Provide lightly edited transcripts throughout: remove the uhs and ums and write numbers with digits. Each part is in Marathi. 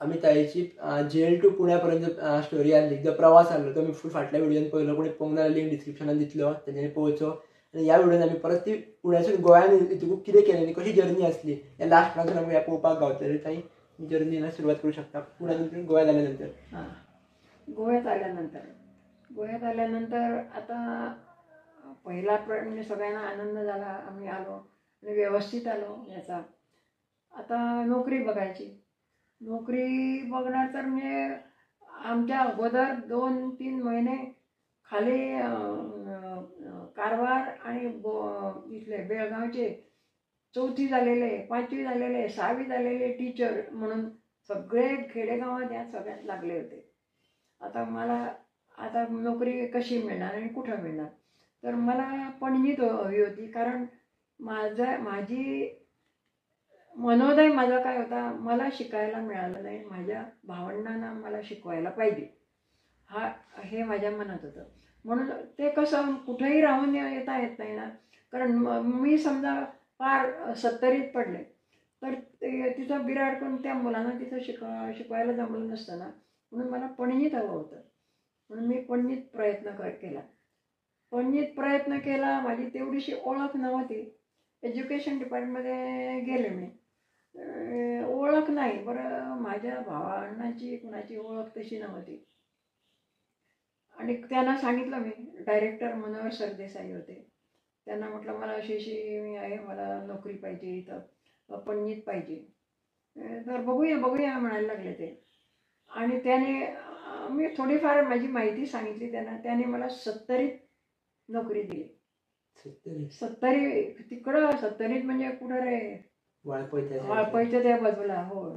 आम्ही ताईची जेल टू पुण्यापर्यंत स्टोरी आली जो प्रवास आलो तो आम्ही फूल फाटल्या व्हिडिओन पळयलो कोणी पळोवंक ना लिंक डिस्क्रिप्शनान दितलो तेजेर पळोवचो आनी ह्या व्हिडिओन आमी परत ती पुण्यासून गोंयान येतकूच कितें केलें आनी कशी जर्नी आसली ह्या लास्ट पासून आमकां ह्या पळोवपाक गावतलें ताई जर्नीला सुरवात करूं शकता पुण्यातून गोंयांत आल्यानंतर गोव्यात आल्यानंतर आता पहिला म्हणजे सगळ्यांना आनंद झाला आम्ही आलो आणि व्यवस्थित आलो याचा आता नोकरी बघायची नोकरी बघणार तर म्हणजे आमच्या अगोदर 2-3 महिने खाली कारवार आणि इथले बेळगावचे 4थी झालेले 5वी झालेले 6वी झालेले टीचर म्हणून सगळे खेडेगावात या सगळ्यात लागले होते. आता नोकरी कशी मिळणार आणि कुठं मिळणार तर मला पणजीत हवी होती कारण माझी मनोदय माझा काय होता मला शिकायला मिळालं नाही माझ्या भावंडांना मला शिकवायला पाहिजे हे माझ्या मनात होतं म्हणून ते कसं कुठेही राहून येता येत नाही ना कारण मी समजा फार 70ीत पडले तर तिथं बिराडकून त्या मुलांना तिथं शिकवायला जमलं नसतं ना म्हणून मला पणजीत हवं होतं म्हणून मी पणजीत प्रयत्न केला माझी तेवढीशी ओळख नव्हती एज्युकेशन डिपार्टमेंटमध्ये गेले मी ओळख नाही बरं माझ्या भावांची कुणाची ओळख तशी नव्हती आणि त्यांना सांगितलं मी डायरेक्टर मनोहर सरदेसाई होते त्यांना म्हटलं मला अशी मी आहे मला नोकरी पाहिजे इथं पणजीत पाहिजे तर बघूया म्हणायला लागले ते आणि त्याने मी थोडीफार माझी माहिती सांगितली त्याने मला 70ीत नोकरी दिली 70 तिकडं 70ीत म्हणजे कुठं रे वाळपईच्या त्या बाजूला हो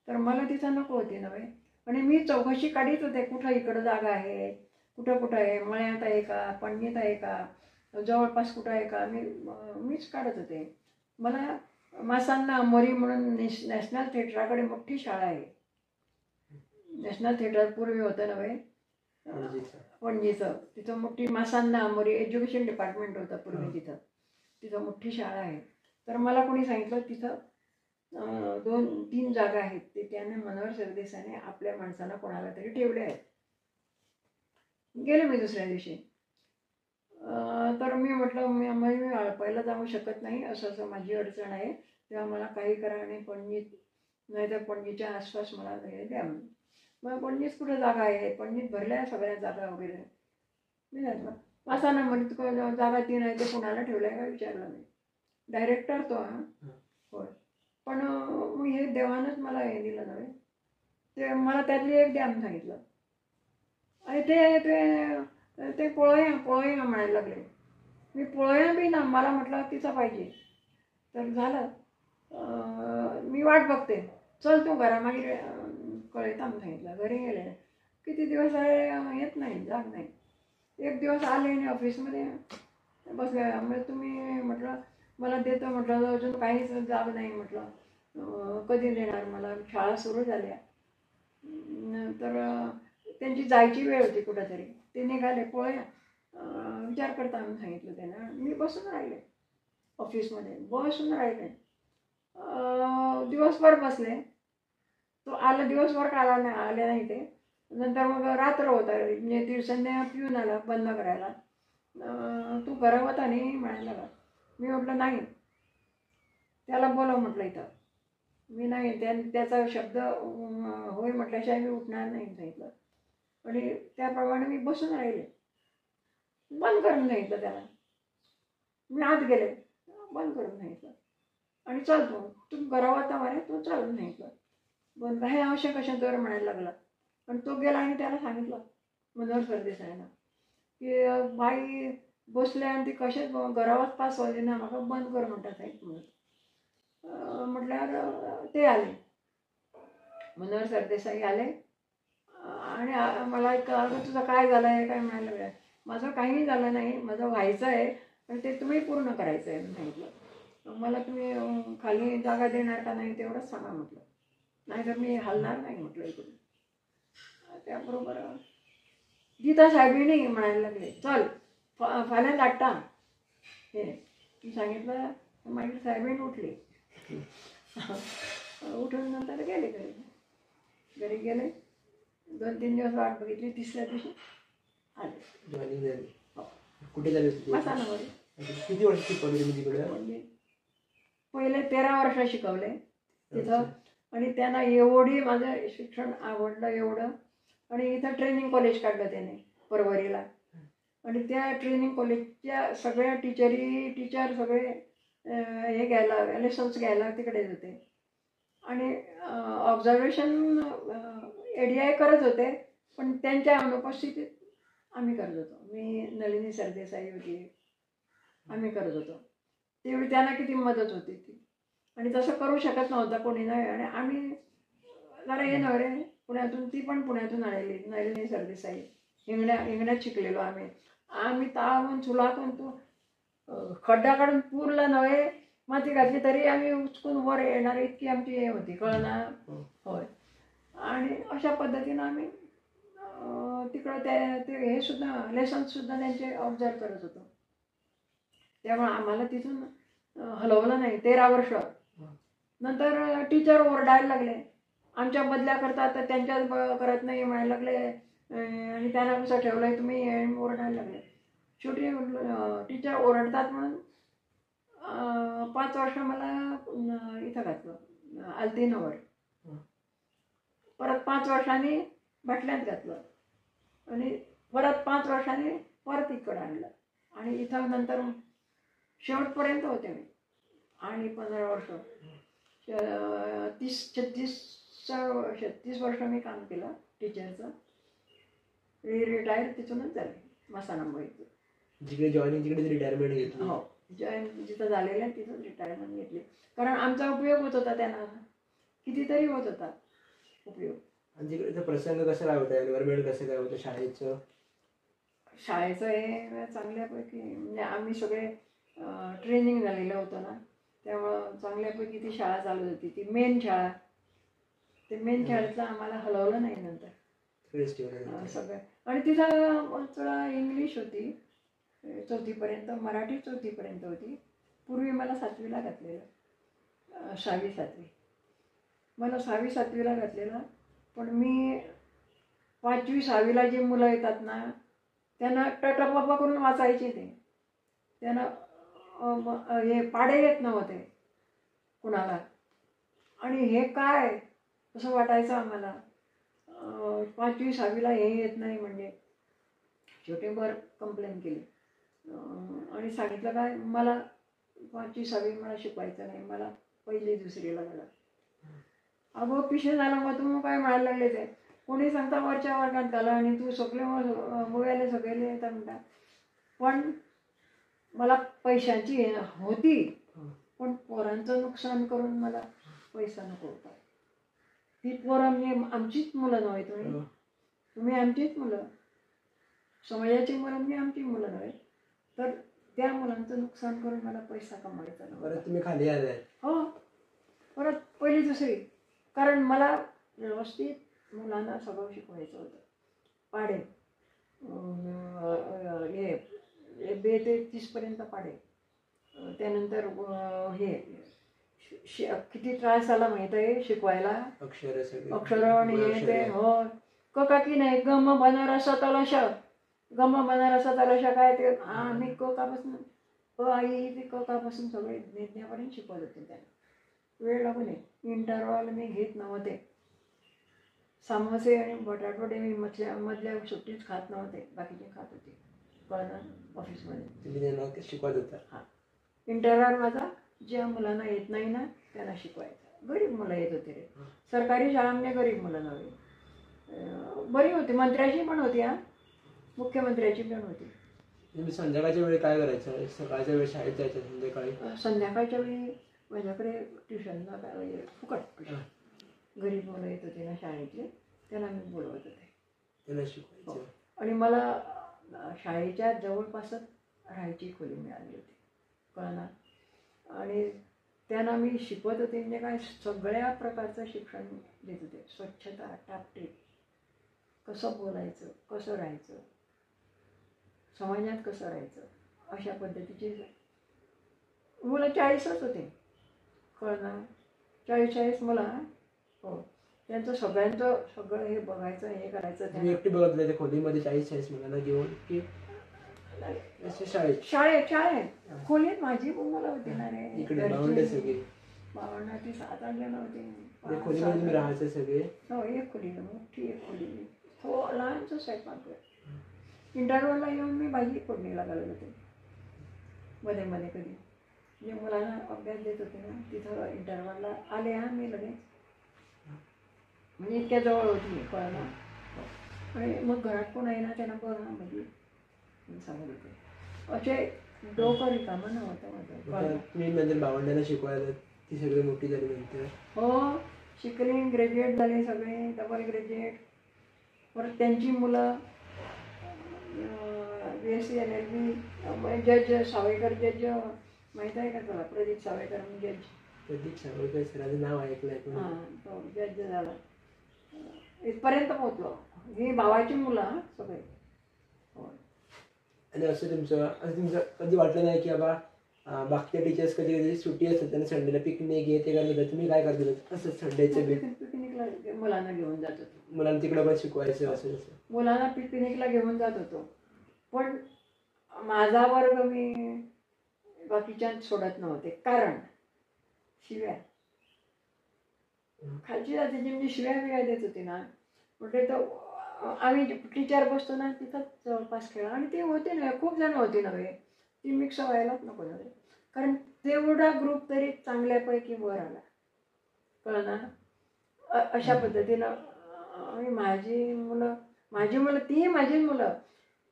तर मला तिथं नको होती नव्हे आणि मी चौकशी काढीत होते कुठं इकडं जागा आहे कुठं आहे मळ्यात आहे का पणजीत आहे का जवळपास कुठं आहे का मीच काढत होते मला मासांना अंबोरी म्हणून नॅशनल थिएटराकडे मोठी शाळा आहे नॅशनल थिएटर पूर्वी होतं नव्हे पणजीचं तिथं मोठी मासांना अंबोरी एज्युकेशन डिपार्टमेंट होतं पूर्वी तिथं मोठी शाळा आहे तर मला कोणी सांगितलं तिथं 2-3 जागा आहेत ते त्याने मनोहर सरदेसाईने आपल्या माणसांना कोणाला तरी ठेवले आहेत गेले मी दुसऱ्या दिवशी तर मी म्हटलं मी वाळपईला जाऊ शकत नाही असं माझी अडचण आहे तेव्हा मला काही करा आणि पणजीत नाही तर पणजीच्या आसपास मला द्या मग पणजीत कुठं जागा आहे पणजीत भरल्या सगळ्या जागा वगैरे मी म्हटलं मासांना म्हणत जागा 3 आहे ते कुणाला ठेवलं का विचारलं मी डायरेक्टर तो होय पण हे देवानंच मला हे दिलं नव्हे ते मला त्यातली एक द्याम सांगितलं आणि ते पोळया म्हणायला लागले मी पोळया बी ना मला म्हटलं तिचा पाहिजे तर झालं मी वाट बघते चल तू घरामागे कळेताम सांगितलं घरी गेले किती दिवस आहे येत नाही जाग नाही एक दिवस आले आणि ऑफिसमध्ये बसले म्हणजे तुम्ही म्हटलं मला देतो म्हटलं अजून काहीच जाग नाही म्हटलं कधी देणार मला शाळा सुरू झाल्या तर त्यांची जायची वेळ होती कुठंतरी ते निघाले पोळ्या विचार करता म्हणून सांगितलं त्यांना मी बसून राहिले ऑफिसमध्ये दिवसभर बसले तो आला दिवसभर आले नाही ते नंतर मग रात्र होता म्हणजे दिवसांनी पिऊन आला बंद करायला तू गरवत आणि म्हणायला लागला मी म्हटलं नाही त्याला बोलव म्हटलं इथं मी नाही त्याचा शब्द होय म्हटल्याशिवाय मी उठणार नाही सांगितलं आणि त्याप्रमाणे मी बसून राहिले बंद करून सांगितलं त्याला मी आत गेले बंद करून सांगितलं आणि चालतो तू गरवता मारे तू चालून सांगितलं बंद हे आवश्यक अशा दर म्हणायला लागला पण तो गेला आणि त्याला सांगितलं मनोहर सरदेसाईंना की बाई बसले आणि ती कशाच घरावाच पास व्हायचे ना मला बंद कर म्हणतात साहेब म्हणून म्हटल्यावर ते आले मनोहर सरदेसाई आले आणि मला एक तुझं काय झालं आहे काय म्हणायला लागलं माझं काही झालं नाही माझं व्हायचं आहे पण ते तुम्ही पूर्ण करायचं आहे म्हटलं मला तुम्ही खाली जागा देणार का नाही तेवढंच सांगा म्हटलं नाहीतर मी हलणार नाही म्हटलं इकडून त्याबरोबर गीता साहेबीने म्हणायला लागले चल फाल्या लाटता हे सांगितलं माझी साहेबीन उठली उठून नंतर गेले घरी घरी गेले, 2-3 दिवस वाट बघितली, तिसऱ्या दिवशी आले. जॉईनिंग झाली. हो. कुठे झाली होती? मसाणामध्ये. किती वर्ष शिकवली तुम्ही तिकडे? म्हणजे पहिले 13 वर्ष शिकवले तिथं. आणि त्यांना एवढी माझं शिक्षण आवडलं एवढं. आणि इथं ट्रेनिंग कॉलेज काढलं त्याने परवरीला. आणि त्या ट्रेनिंग कॉलेजच्या सगळ्या टीचर सगळे हे घ्यायला, लेसन्स घ्यायला तिकडेच होते. आणि ऑब्झर्वेशन ADI करत होते, पण त्यांच्या अनुपस्थितीत आम्ही करत होतो. मी, नलिनी सरदेसाई होती, आम्ही करत होतो. तेवढी त्यांना किती मदत होती ती. आणि तसं करू शकत नव्हतं कोणी नाही. आणि आम्ही जरा हे नवरे पुण्यातून, ती पण पुण्यातून आलेली नलिनी सरदेसाई. हिंगण्यात शिकलेलो आम्ही ताळून चुलातून तू खड्डा काढून पूरला नव्हे माती घातली तरी आम्ही उचकून वर येणार इतकी आमची हे होती, कळणार. होय. आणि अशा पद्धतीनं आम्ही तिकडं ते हे सुद्धा लेसन्स सुद्धा त्यांचे ऑब्झर्व करत होतो. त्यामुळे आम्हाला तिथून हलवलं नाही 13 वर्ष. नंतर टीचर ओरडायला लागले, आमच्या बदल्या करतात तर त्यांच्याच करत नाही म्हणायला लागले. आणि त्यांना कसं ठेवलंय तुम्ही, ओरडायला लागले. शेवटी टीचर ओरडतात म्हणून 5 वर्ष मला इथं घातलं आलतीनवर. परत 5 वर्षांनी भटल्यात घातलं. आणि परत 5 वर्षांनी परत इकडं आणलं. आणि इथं नंतर शेवटपर्यंत होते मी. आणि 15 वर्ष 36 वर्ष मी काम केलं टीचरचं. रिटायर तिथूनच झाले मसाणामुळे. जिकडे जॉईनिंग तिकडे रिटायरमेंट घेतली? हो, जॉईन जिथं झालेलं आहे तिथं रिटायरमेंट घेतली. कारण आमचा उपयोग होत होता त्यांना, कितीतरी होत होता उपयोग. आणि तिकडे प्रसंग कसा काय होता, एन्व्हायरमेंट कसं काय होतं शाळेचं? शाळेचं हे चांगल्यापैकी, म्हणजे आम्ही सगळे ट्रेनिंग झालेलं होतं ना, त्यामुळं चांगल्यापैकी ती शाळा चालू होती. ती मेन शाळा, ते मेन शाळेतलं आम्हाला हलवलं नाही नंतर सगळं. आणि तिथं थोडा इंग्लिश होती 4थीपर्यंत, मराठी 4थीपर्यंत होती. पूर्वी मला 7वीला घातलेलं, 6वी 7वी मला 6वी 7वीला घातलेलं. पण मी 5वी 6वीला जी मुलं येतात ना, त्यांना टटपप्पा करून वाचायचे ते. त्यांना हे पाडे येत नव्हते कुणाला. आणि हे काय असं वाटायचं आम्हाला. 5वी 6वीला हे येत नाही म्हणजे. शेवटी वर कंप्लेंट केली आणि सांगितलं काय, मला 5वी 6वी मला शिकवायचं नाही, मला 1ली 2रीला मला. अगो पिशे झाला. मग तू काय म्हणायला लागले ते, कोणी सांगता वरच्या वर्गात घाला आणि तू सगळे मुलाले सगळे येतात म्हणता. पण मला पैशांची होती, पण पोरांचं नुकसान करून मला पैसा नको होता. ती पोरं म्हणजे आमचीच मुलं नव्हे, तुम्ही आमचीच मुलं, समाजाची मुलं, मी आमची मुलं नव्हे. तर त्या मुलांचं नुकसान करून मला पैसा कमवायचा नव्हता. परत तुम्ही खाली आलाय? हो, परत 1ली 2री. कारण मला व्यवस्थित मुलांना सगळं शिकवायचं होतं. पाढे हे 2 ते 30पर्यंत पाढे. त्यानंतर हे किती त्रास आला माहित आहे शिकवायला. अक्षर आणि हे ते. हो, काकी नाही, गम बनारसा तलश, गम बनारसा तलश काय ते आम्ही ककापासून आई ते ककापासून सगळे नेत्यापर्यंत शिकवत होते त्यांना. वेळ लागू नये. इंटरवल मी घेत नव्हते. समोसे आणि बटाटवडे मी मधल्या सुट्टीच खात नव्हते, बाकीचे खात होते. कळलं ऑफिसमध्ये. तुम्ही त्यांना शिकवत होता? हां. इंटरवल माझा ज्या मुलांना येत नाही ना त्यांना शिकवायचा. गरीब मुलं येत होते रे. सरकारी शाळांमध्ये गरीब मुलं नव्हे, बरी होती. मंत्र्याची पण होती, मुख्यमंत्र्याची पण होती. तुम्ही संध्याकाळच्या वेळी काय करायचं? सकाळच्या वेळी शाळेत जायचं, संध्याकाळी? संध्याकाळच्या वेळी माझ्याकडे ट्युशनला काय फुकट गरीब मुलं येत होते ना शाळेतले, त्यांना मी बोलवत होते, त्यांना शिकवायचं. आणि मला शाळेच्या जवळपासच राहायची खोली मिळाली होती, कळणार. आणि त्यांना मी शिकवत होते म्हणजे काय, सगळ्या प्रकारचं शिक्षण देत होते. स्वच्छता, टापटीप, कसं बोलायचं, कसं राहायचं, समाजात कसं राहायचं, अशा पद्धतीची मुलं 40च होते, कळणार. 40 मुलं. हो. त्यांचं सगळ्यांचं सगळं हे बघायचं, हे करायचं. तुम्ही एकटी बघत होते खोलीमध्ये 40-40 मुलांना घेऊन की शाळेत खोलीत माझी मुलं होती ना रे. इकडे भावंडे सगळे भावंडा ती 7-8 जण होती. खोलीमध्ये तुम्ही राहायचं सगळे? हो, एक खोली, मोठी एक खोली. हो, लहानचं स्वयंपाक. इंटरव्हलला येऊन मी भाजी फोडणीला घालत होते मध्ये मध्ये कधी. जे मुलांना अभ्यास देत होते ना तिथं इंटरव्हलला आले मी लगेच. म्हणजे इतक्या जवळ होती कळना. आणि मग घरात कोण आहे ना त्यांना बघा म्हणजे सांगत होते. असे डोकं रिकामं नव्हतं माझं. तुम्ही नंतर भावंडांना शिकवायला ती सगळी मोठी झाली नंतर? हो, शिकले, ग्रॅज्युएट झाले सगळे, डबल ग्रॅज्युएट. परत त्यांची मुलं BSc LLB, जज सावयकर जज माहीत आहे का तुला? प्रदीप सावयकर जज. प्रदीप सावयकर सरांचं नाव ऐकलंय. हां, तो जज झाला. इथपर्यंत पोहोचलो. ही भावाची मुलं सगळे. आणि असं तुमचं कधी वाटलं नाही की बाबा बाकीच्या टीचर्स कधी कधी सुट्टी असतात त्यांना संडेला पिकनिक ते करत तुम्ही काय करत असं संडेचं पिकनिकला मुलांना घेऊन जात होतो. मुलांना तिकडं पण शिकवायचं असं तसं? मुलांना पिकनिकला घेऊन जात होतो. पण माझा वर्ग मी बाकीच्या सोडत नव्हते. कारण शिव्या खालची जातीची म्हणजे शिव्या देत होती ना. म्हणजे तर आम्ही टीचर बसतो ना तिथंच जवळपास खेळा. आणि ते होते ना, खूप जण होते नव्हे, ती मिक्स व्हायलाच नको नव्हे. कारण तेवढा ग्रुप तरी चांगल्यापैकी वर आला कळना. अशा पद्धतीनं आणि माझी मुलं ती माझी मुलं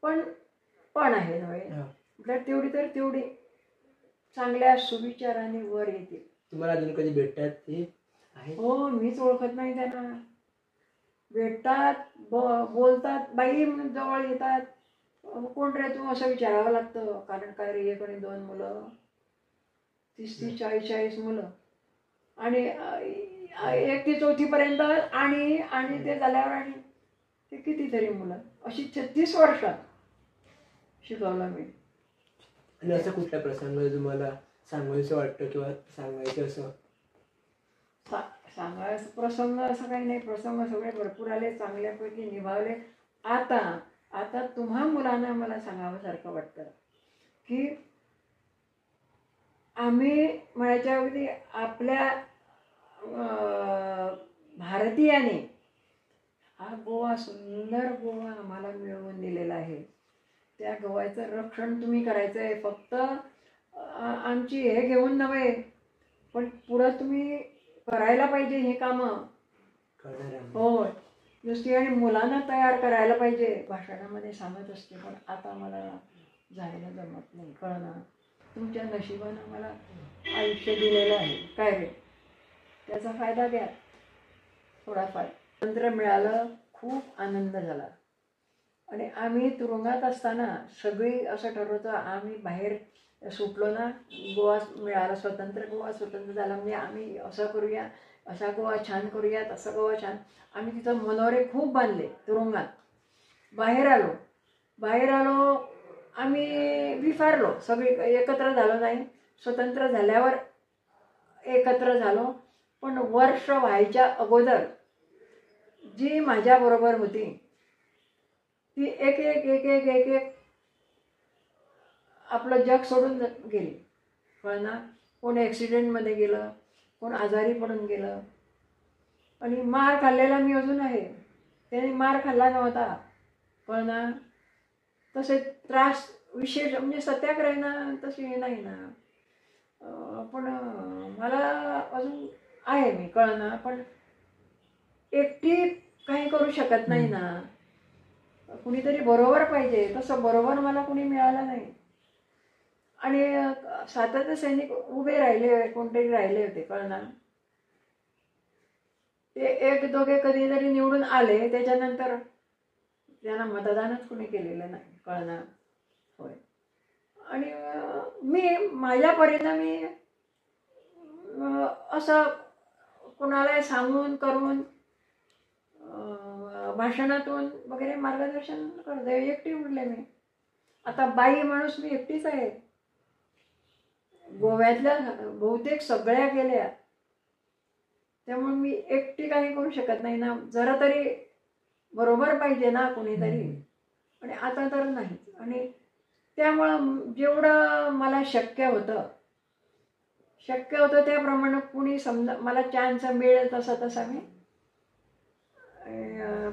पण आहे नव्हे. तेवढी चांगल्या सुविचाराने वर येतील. तुम्हाला अजून कधी भेटतात ते? हो, मीच ओळखत नाही त्यांना. भेटतात, बोलतात, बाई म्हणून जवळ येतात. कोण रे तू असं विचारावं लागतं. कारण काय रे, एक आणि 2 मुलं, 30-30, 40-40 मुलं. आणि 1 ते 4थी पर्यंत आणि ते झाल्यावर आणि ते कितीतरी मुलं. अशी 36 वर्षात शिकवलं मी. आणि असं कुठला प्रसंग तुम्हाला सांगायचं वाटतं किंवा सांगायचं असं? सांगायचं प्रसंग असं काही नाही. प्रसंग सगळे भरपूर आले, चांगल्यापैकी निभावले. आता तुम्हा मुलांना मला सांगावंसारखं वाटतं की आम्ही म्हणायच्या अगदी आपल्या भारतीयाने हा गोवा, सुंदर गोवा आम्हाला मिळवून दिलेला आहे. त्या गोव्याचं रक्षण तुम्ही करायचं आहे. फक्त आमची हे घेऊन नव्हे, पण पुढं तुम्ही करायला पाहिजे हे कामं. हो, नुसती आणि मुलांना तयार करायला पाहिजे. भाषणामध्ये सांगत असते, पण आता मला जायला जमत नाही कळणार. तुमच्या नशिबानं मला आयुष्य दिलेलं आहे काय रे, त्याचा फायदा घ्या थोडाफार. स्वातंत्र्य मिळालं, खूप आनंद झाला. आणि आम्ही तुरुंगात असताना सगळी असं ठरवतो, आम्ही बाहेर सुटलो ना, गोवा मिळाला स्वतंत्र, गोवा स्वतंत्र झाला म्हणजे आम्ही असं करूया, असा गोवा छान करूया, तसा गोवा छान. आम्ही तिथं मनोरे खूप बांधले तुरुंगात. बाहेर आलो आम्ही विफारलो, सगळी एकत्र झालो नाही. स्वतंत्र झाल्यावर एकत्र झालो, पण वर्ष व्हायच्या अगोदर जी माझ्याबरोबर होती ती एक एक एक एक एक एक आपलं जग सोडून गेली कळना. कोण ॲक्सिडेंटमध्ये गेलं, कोण आजारी पडून गेलं. आणि मार खाल्लेला मी अजून आहे, त्याने मार खाल्ला नव्हता कळना. तसे त्रास विशेष म्हणजे सत्याग्रह ना तसे नाही ना, पण मला अजून आहे मी कळना. पण एकटी काही करू शकत नाही ना, कुणीतरी बरोबर पाहिजे. तसं बरोबर मला कुणी मिळालं नाही. आणि स्वातंत्र्य सैनिक उभे राहिले, कोणतरी राहिले होते कळना. ते 1-2 कधीतरी निवडून आले, त्याच्यानंतर त्यांना मतदानच कुणी केलेलं नाही कळना. होय. आणि मी माझ्या परीनं मी असं कुणाला सांगून करून भाषणातून वगैरे मार्गदर्शन करते. एकटी उरले मी. आता बाई माणूस मी एकटीच आहे. गोव्यातल्या बहुतेक सगळ्या गेल्या, त्यामुळे मी एकटी काही करू शकत नाही ना, जरा तरी बरोबर पाहिजे ना कोणीतरी. आणि आता तर नाही. आणि त्यामुळं जेवढं मला शक्य होतं त्याप्रमाणे कुणी समजा मला चान्स मिळेल तसा मी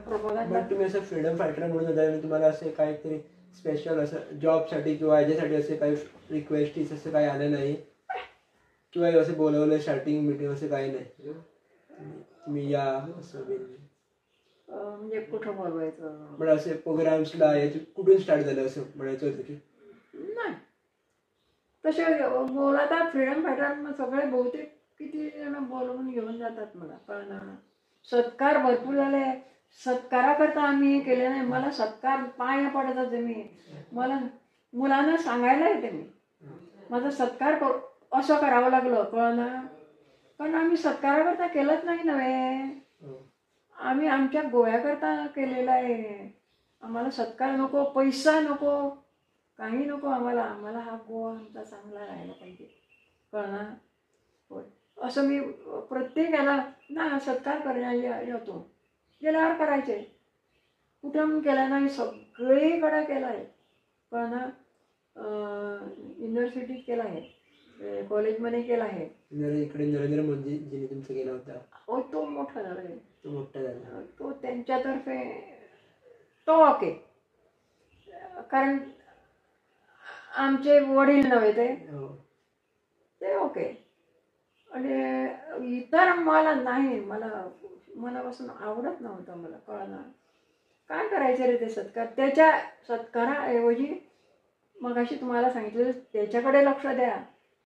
प्रोपोगंडा. बट तुम्ही असं फ्रीडम फायटर म्हणून होता, तुम्हाला असे काहीतरी स्पेशल असं जॉबसाठी किंवा याच्यासाठी असे काही रिक्वेस्टीज असं काही आलं नाही किंवा असं बोलवलं स्टार्टिंग मीटिंग असं काही नाही, तुम्ही या असं म्हणजे कुठं बोलवायचं पण असे प्रोग्राम्सला याची कुठून स्टार्ट झालं असं म्हणायचं होतं की नाही. तसे बोलतात फ्रीडम फायटर सगळे बहुतेक किती जण बोलवून घेऊन जातात मला. पण सत्कार भरपूर झाले. सत्काराकरता आम्ही हे केले नाही. मला सत्कार पाया पडतात. मी मला मुलांना सांगायला येते मी माझा सत्कार असं करावं लागलं कळलं, कारण आम्ही सत्काराकरता केलंच नाही नव्हे. आम्ही आमच्या गोव्याकरता केलेला आहे. आम्हाला सत्कार नको, पैसा नको, काही नको आम्हाला. आम्हाला हा गोवा आमचा चांगला राहायला पाहिजे कळणार. होय असं मी प्रत्येकाला ना सत्कार करण्याला येतो. गेल्यावर करायचे. कुठं केला नाही, सगळीकडे केला आहे कळणार. युनिव्हर्सिटीत केला आहे, कॉलेजमध्ये केला आहे. इकडे नरेंद्र मोदीजीने तुमचा केला होता. हो तो मोठा झाला आहे. तो मोठा झाला. तो त्यांच्यातर्फे तो ओके. कारण आमचे वडील नव्हे ते ओके. आणि इतर मला नाही, मला मनापासून आवडत नव्हतं. मला कळणार काय करायचं रे ते सत्कार. त्याच्या सत्काराऐवजी मग अशी तुम्हाला सांगितलं त्याच्याकडे लक्ष द्या.